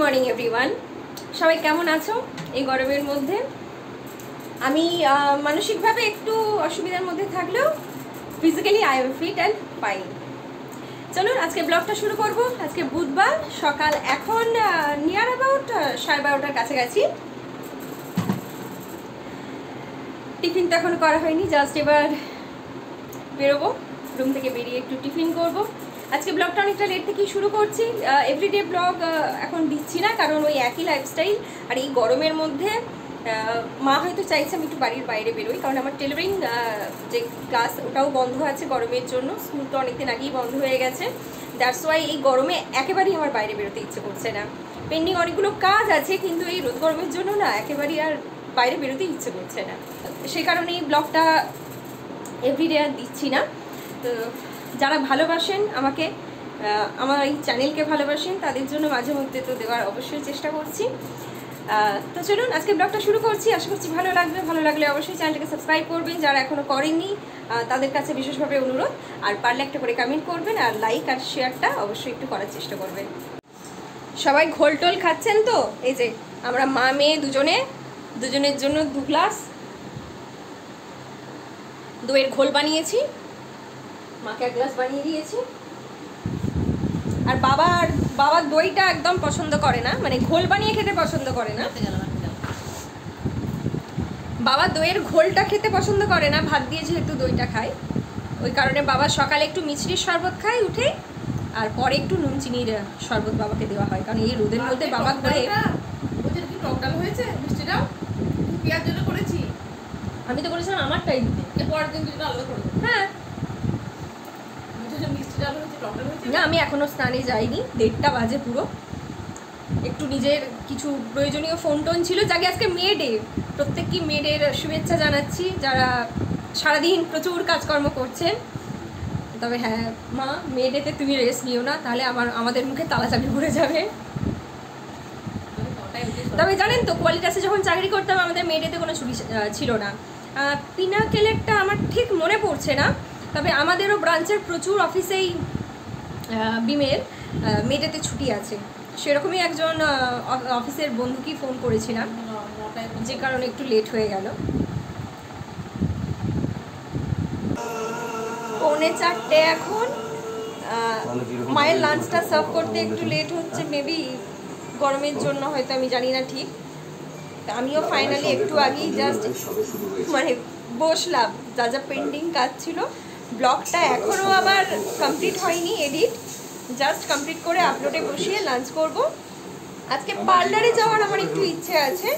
Morning everyone, সবাই কেমন আছো এই গরমের মধ্যে? আমি মানসিকভাবে একটু অসুবিধার মধ্যে থাকলেও physically I am fit and fine. চলুন আজকে ব্লগটা শুরু করব। আজকে বুধবার, সকাল এখন নিয়ার অ্যাবাউট 12:30টার কাছাকাছি। টিফিন তো এখন করা হয়নি, জাস্ট এবার বেরোবো, রুম থেকে বেরিয়ে একটু টিফিন করব। আজকে ব্লগটা অনেকটা লেট থেকেই শুরু করছি। এভরিডে ব্লগ এখন দিচ্ছি না, কারণ ওই একই লাইফস্টাইল। আর এই গরমের মধ্যে মা হয়তো চাইছে আমি একটু বাড়ির বাইরে বেরোই, কারণ আমার টেলারিং যে ক্লাস ওটাও বন্ধ আছে গরমের জন্য। স্কুল তো অনেকদিন আগেই বন্ধ হয়ে গেছে। দ্যাটস ওয়াই এই গরমে একেবারেই আমার বাইরে বেরোতে ইচ্ছে করছে না। পেন্ডিং অনেকগুলো কাজ আছে, কিন্তু এই রোদ গরমের জন্য না একেবারেই আর বাইরে বেরোতে ইচ্ছে করছে না। সেই কারণে এই ব্লগটা এভরিডে আর দিচ্ছি না। তো যারা ভালোবাসেন আমাকে, আমার এই চ্যানেলকে ভালোবাসেন, তাদের জন্য মাঝে মধ্যে তো দেওয়ার অবশ্যই চেষ্টা করছি। তো চলুন আজকে ব্লগটা শুরু করছি। আশা করছি ভালো লাগবে। ভালো লাগলে অবশ্যই চ্যানেলটাকে সাবস্ক্রাইব করবেন, যারা এখনও করেননি তাদের কাছে বিশেষভাবে অনুরোধ। আর পারলে একটা করে কমেন্ট করবেন, আর লাইক আর শেয়ারটা অবশ্যই একটু করার চেষ্টা করবেন। সবাই ঘোল টোল খাচ্ছেন তো? এই যে আমরা মা মেয়ে দুজনের জন্য 2 গ্লাস দইয়ের ঘোল বানিয়েছি, মাকে 1 গ্লাস বানিয়ে দিয়েছি। আর বাবার দইটা একদম পছন্দ করে না, মানে ঘোল বানিয়ে খেতে পছন্দ করে না। বাবা দইয়ের ঘোলটা খেতে পছন্দ করে না, ভাত দিয়ে যেহেতু দইটা খায়, ওই কারণে বাবা সকালে একটু মিষ্টির শরবত খায় উঠে, আর পরে একটু নুন চিনির শরবত বাবাকে দেওয়া হয়, কারণ এই রোদের মধ্যে বাবা করে। আমি তো করেছিলাম আমারটাই দিতে। হ্যাঁ, না আমি এখনো স্নানে যাইনি, 1:30টা বাজে পুরো। একটু নিজের কিছু প্রয়োজনীয় ফোন টোন ছিল। যাকে আজকে মে ডে, প্রত্যেককে মে ডের শুভেচ্ছা জানাচ্ছি, যারা সারাদিন প্রচুর কাজকর্ম করছেন। তবে হ্যাঁ মা, মে ডেতে তুমি রেস্ট নিও না, তাহলে আমাদের মুখে তালাচাবি পড়ে যাবে। তবে জানেন তো, কোয়ালিটাসে যখন চাকরি করতাম আমাদের মে ডেতে কোনো ছুটি ছিল না। পিনাকেলেরটা আমার ঠিক মনে পড়ছে না, তবে আমাদেরও ব্রাঞ্চের প্রচুর অফিসেই বিমের মে ডেতে ছুটি আছে। সেরকমই একজন অফিসের বন্ধুকেই ফোন করেছিলাম, যে কারণে একটু লেট হয়ে গেল। 3:45 এখন। মায়ের লাঞ্চটা সার্ভ করতে একটু লেট হচ্ছে, মেবি গরমের জন্য হয়তো, আমি জানি না ঠিক। আমিও ফাইনালি একটু আগেই জাস্ট মানে বসলাম, যা যা পেন্ডিং কাজ ছিল। ব্লগটা এখনও আমার কমপ্লিট হয়নি, এডিট জাস্ট কমপ্লিট করে আপলোডে বসিয়ে লাঞ্চ করব। আজকে পার্লারে যাওয়ার আমার একটু ইচ্ছে আছে,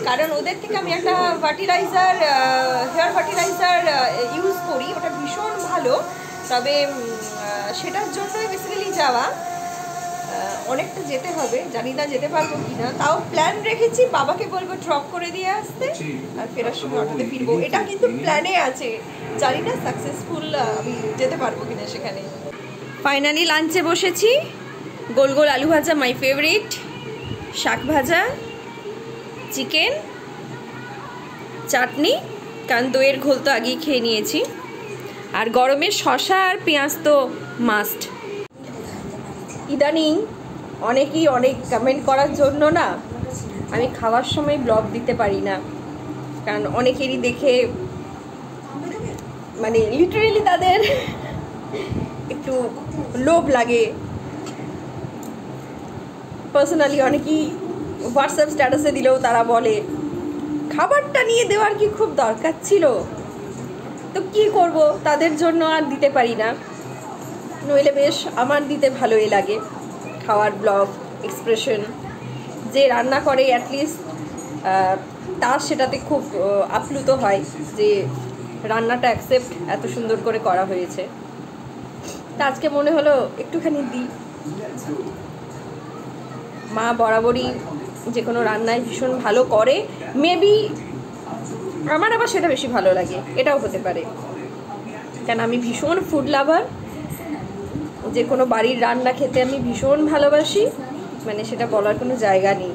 কারণ ওদের থেকে আমি একটা ফার্টিলাইজার, হেয়ার ফার্টিলাইজার ইউজ করি, ওটা ভীষণ ভালো। তবে সেটার জন্যই বেসিক্যালি যাওয়া। অনেকটা যেতে হবে, জানি না যেতে পারবো কিনা, তাও প্ল্যান রেখেছি। বাবাকে বলবো ড্রপ করে দিয়ে আসতে, আর ফেরার সময় অটোতে ফিরবো। এটা কিন্তু প্ল্যানে আছে, জানি না সাকসেসফুল আমি যেতে পারবো কিনা সেখানে। ফাইনালি লাঞ্চে বসেছি। গোল গোল আলু ভাজা মাই ফেভারিট, শাক ভাজা, চিকেন, চাটনি, কারণ দইয়ের ঘোল তো আগেই খেয়ে নিয়েছি, আর গরমে শসা আর পেঁয়াজ তো মাস্ট। ইদানিং অনেকেই অনেক কমেন্ট করার জন্য না আমি খাওয়ার সময় ব্লগ দিতে পারি না, কারণ অনেকেরই দেখে মানে লিটারেলি তাদের একটু লোভ লাগে। পার্সোনালি অনেকেই হোয়াটসঅ্যাপ স্ট্যাটাসে দিলেও তারা বলে খাবারটা নিয়ে দেওয়ার কি খুব দরকার ছিল। তো কি করব, তাদের জন্য আর দিতে পারি না, নইলে বেশ আমার দিতে ভালোই লাগে খাওয়ার ব্লগ, এক্সপ্রেশন। যে রান্না করে অ্যাটলিস্ট তার সেটাতে খুব আপ্লুত হয় যে রান্নাটা অ্যাকসেপ্ট এত সুন্দর করে করা হয়েছে। তা আজকে মনে হলো একটুখানি দিই। মা বরাবরই যে কোনো রান্নায় ভীষণ ভালো করে, মেবি আমার আবার সেটা বেশি ভালো লাগে, এটাও হতে পারে, কেন আমি ভীষণ ফুড লাভার। যে কোনো বাড়ির রান্না খেতে আমি ভীষণ ভালোবাসি, মানে সেটা বলার কোনো জায়গা নেই।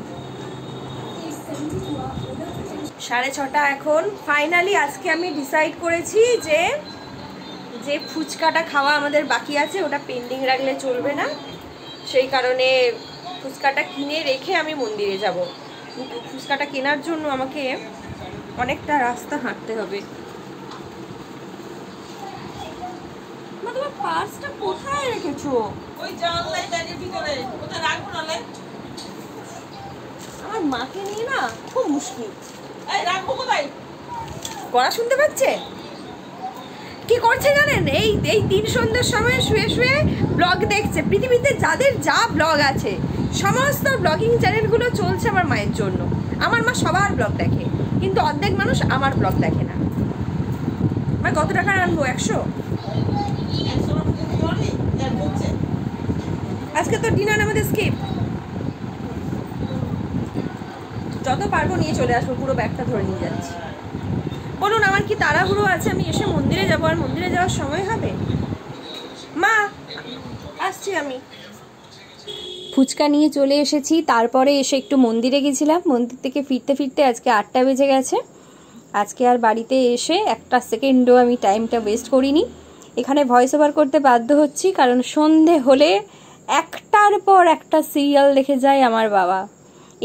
6:30 এখন। ফাইনালি আজকে আমি ডিসাইড করেছি যে ফুচকাটা খাওয়া আমাদের বাকি আছে, ওটা পেন্ডিং রাখলে চলবে না। সেই কারণে ফুচকাটা কিনে রেখে আমি মন্দিরে যাব, কিন্তু ফুচকাটা কেনার জন্য আমাকে অনেকটা রাস্তা হাঁটতে হবে। তোমার পার্সটা কোথায় রেখেছো? ওই জানলায় ব্যাগের ভিতরে, কোথায় রাখবো নালে? আমার মাকে নিয়ে না খুব মুশকিল। এই রাখবো কোথায়? গলা শুনতে পাচ্ছে? কি করছে জানেন? এই এই 3 সন্ধ্যার সময় শুয়ে শুয়ে ব্লগ দেখছে। পৃথিবীতে যাদের যা ব্লগ আছে সমস্ত ব্লগিং চ্যানেলগুলো চলছে আমার মায়ের জন্য। আমার মা সবার ব্লগ দেখে, কিন্তু অর্ধেক মানুষ আমার ব্লগ দেখে না। মা কত টাকা আনবো? 100? আজকে তো ডিনার আমাদের স্কিপ। যত পারবো নিয়ে চলে আসবো, পুরো ব্যাগটা ধরে নিয়ে যাচ্ছি। বলুন আমার কি তাড়াহুড়ো আছে? আমি এসে মন্দিরে যাবো, আর মন্দিরে যাওয়ার সময় হবে? মা আসছি আমি। ফুচকা নিয়ে চলে এসেছি, তারপরে এসে একটু মন্দিরে গেছিলাম। মন্দির থেকে ফিরতে ফিরতে আজকে 8টা বেজে গেছে। আজকে আর বাড়িতে এসে একটা সেকেন্ডও আমি টাইমটা ওয়েস্ট করিনি। এখানে ভয়েস ওভার করতে বাধ্য হচ্ছি, কারণ সন্ধে হলে একটার পর একটা সিরিয়াল দেখে যায় আমার বাবা।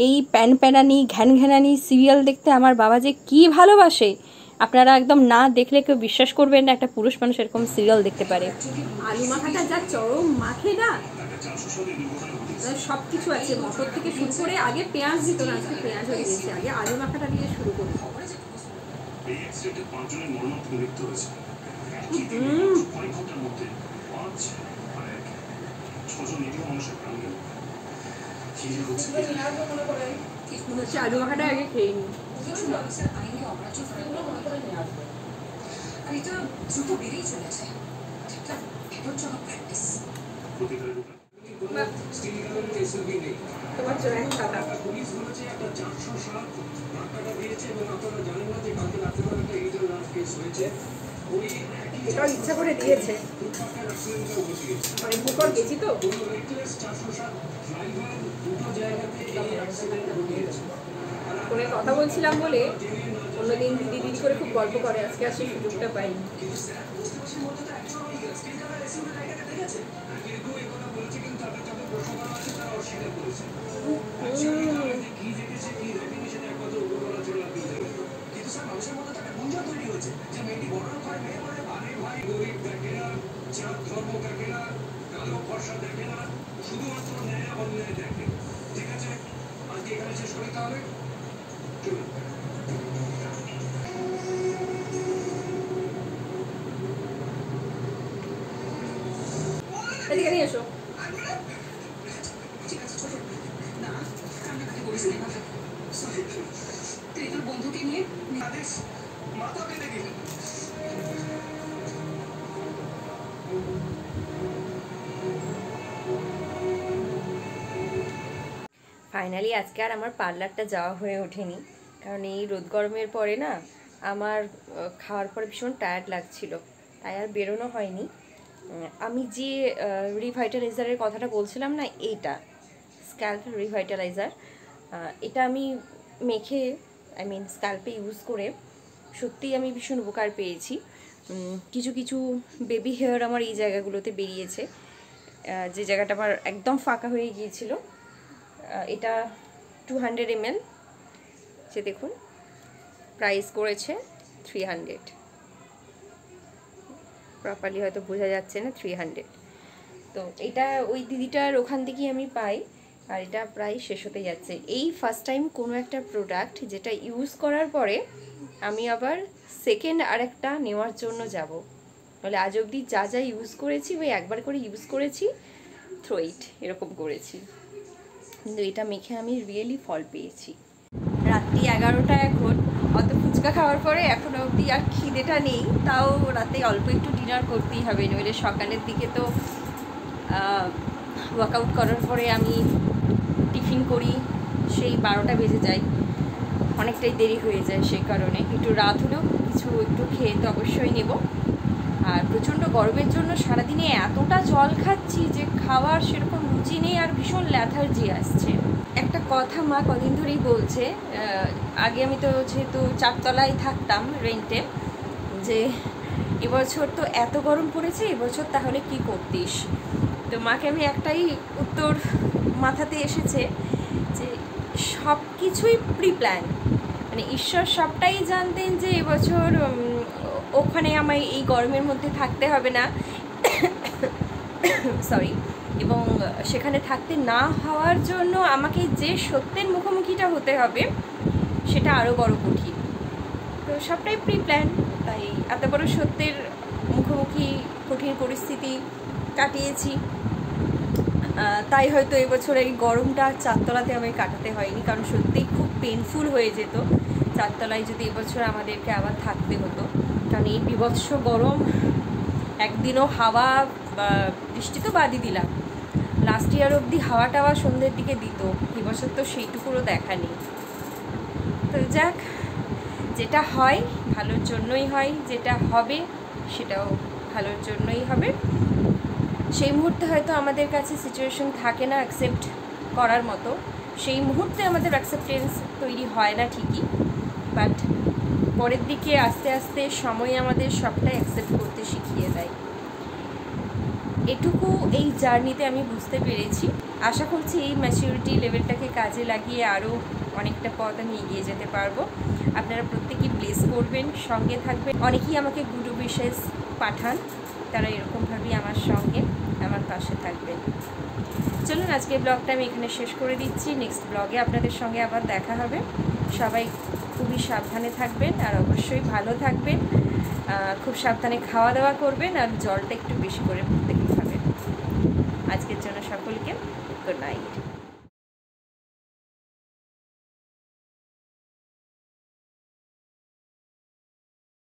এই প্যানপ্যানানি ঘ্যানঘ্যানানি সিরিয়াল দেখতে আমার বাবা যে কি ভালোবাসে, আপনারা একদম না দেখলে কেউ বিশ্বাস করবেন না একটা পুরুষ মানুষ এরকম সিরিয়াল দেখতে পারে। আলু মাখাটা যা চরম মাখে না, সব কিছু আছে, মটর থেকে শুরু করে। আগে পেঁয়াজ দিত না, আজকে পেঁয়াজ হয়ে গেছে। আগে আলু মাখাটা দিয়ে শুরু করি। আলু মাখাটা আগে খেয়ে নি। তোমার জন্য এক খাতা। এটাও ইচ্ছা করে দিয়েছে, অনেক বুকর গেছি তো। ফোনে কথা বলছিলাম বলে অন্যদিন দিদি দিদি করে খুব গল্প করে, আজকে আর সেই সুযোগটা পাই। এদিকে নিয়ে এসো। বন্ধুকে নিয়ে ফাইনালি আজকে আর আমার পার্লারটা যাওয়া হয়ে ওঠেনি, কারণ এই রোদ গরমের পরে না আমার খাওয়ার পরে ভীষণ টায়ার্ড লাগছিল, তাই আর বেরোনো হয়নি। আমি যে রিভাইটালাইজারের কথাটা বলছিলাম না, এইটা স্ক্যাল্প রিভাইটালাইজার, এটা আমি মেখে স্ক্যাল্পে ইউজ করে সত্যিই আমি ভীষণ উপকার পেয়েছি। কিছু কিছু বেবি হেয়ার আমার এই জায়গাগুলোতে বেরিয়েছে, যে জায়গাটা আমার একদম ফাঁকা হয়ে গিয়েছিল। এটা 200 ml, যে দেখুন প্রাইস করেছে 300, প্রপারলি হয়তো বোঝা যাচ্ছে না, 300। তো এটা ওই দিদিটার ওখান থেকেই আমি পাই, আর এটা প্রায় শেষ হতে যাচ্ছে। এই ফার্স্ট টাইম কোনো একটা প্রোডাক্ট যেটা ইউজ করার পরে আমি আবার সেকেন্ড আরেকটা নেওয়ার জন্য যাব। তাহলে আজ অবধি যা যা ইউজ করেছি ওই একবার করে ইউজ করেছি, থ্রো ইট এরকম করেছি, কিন্তু এটা মেখে আমি রিয়েলি ফল পেয়েছি। রাত্রি 11টা এখন, অত ফুচকা খাওয়ার পরে এখনও অবধি আর খিদেটা নেই, তাও রাতে অল্প একটু ডিনার করতেই হবে, নইলে সকালের দিকে তো ওয়ার্কআউট করার পরে আমি টিফিন করি সেই 12টা বেজে যায়, অনেকটাই দেরি হয়ে যায়। সেই কারণে একটু রাত হলেও কিছু একটু খেয়ে তো অবশ্যই নেব। আর প্রচণ্ড গরমের জন্য সারাদিনে এতটা জল খাচ্ছি যে খাওয়ার সেরকম রুচি নেই, আর ভীষণ ল্যাথার্জি আসছে। একটা কথা মা কদিন ধরেই বলছে, আগে আমি তো যেহেতু 4 তলায় থাকতাম রেন্টে, যে এবছর তো এত গরম পড়েছে, এবছর তাহলে কি করতিস? তো মাকে আমি একটাই উত্তর মাথাতে এসেছে যে সব কিছুই প্রি প্ল্যান, মানে ঈশ্বর সবটাই জানতেন যে এবছর ওখানে আমায় এই গরমের মধ্যে থাকতে হবে না, সরি, এবং সেখানে থাকতে না হওয়ার জন্য আমাকে যে সত্যের মুখোমুখিটা হতে হবে সেটা আরও বড় কঠিন। তো সবটাই প্রি প্ল্যান, তাই এত বড় সত্যের মুখোমুখি কঠিন পরিস্থিতি কাটিয়েছি। তাই হয়তো এবছর এই গরমটা চারতলাতে আমায় কাটাতে হয়নি, কারণ সত্যিই খুব পেনফুল হয়ে যেত চারতলায় যদি এবছর আমাদেরকে আবার থাকতে হতো। কারণ এই বিভৎস গরম, একদিনও হাওয়া বা বৃষ্টি তো বাদই দিলাম, লাস্ট ইয়ার অবধি হাওয়া টাওয়া সন্ধ্যের দিকে দিত, এবছর তো সেইটুকুরও দেখা নেই। তো যাক, যেটা হয় ভালোর জন্যই হয়, যেটা হবে সেটাও ভালোর জন্যই হবে। সেই মুহূর্তে হয়তো আমাদের কাছে সিচুয়েশন থাকে না অ্যাকসেপ্ট করার মতো, সেই মুহূর্তে আমাদের অ্যাকসেপ্টেন্স তৈরি হয় না ঠিকই, বাট পরের দিকে আস্তে আস্তে সময় আমাদের সবটাই অ্যাকসেপ্ট করতে শিখিয়ে দেয়। এটুকু এই জার্নিতে আমি বুঝতে পেরেছি। আশা করছি এই ম্যাচিউরিটি লেভেলটাকে কাজে লাগিয়ে আরও অনেকটা পথ আমি এগিয়ে যেতে পারবো। আপনারা প্রত্যেকেই ব্লেস করবেন, সঙ্গে থাকবেন। অনেকেই আমাকে গুড উইশেস পাঠান, তারা এরকমভাবেই আমার সঙ্গে আমার পাশে থাকবেন। চলুন আজকে ব্লগটা আমি এখানে শেষ করে দিচ্ছি, নেক্সট ব্লগে আপনাদের সঙ্গে আবার দেখা হবে। সবাই খুবই সাবধানে থাকবেন আর অবশ্যই ভালো থাকবেন, খুব সাবধানে খাওয়া দাওয়া করবেন আর জলটা একটু বেশি করে প্রত্যেকে খাবেন। আজকের জন্য সকলকে গুড নাইট।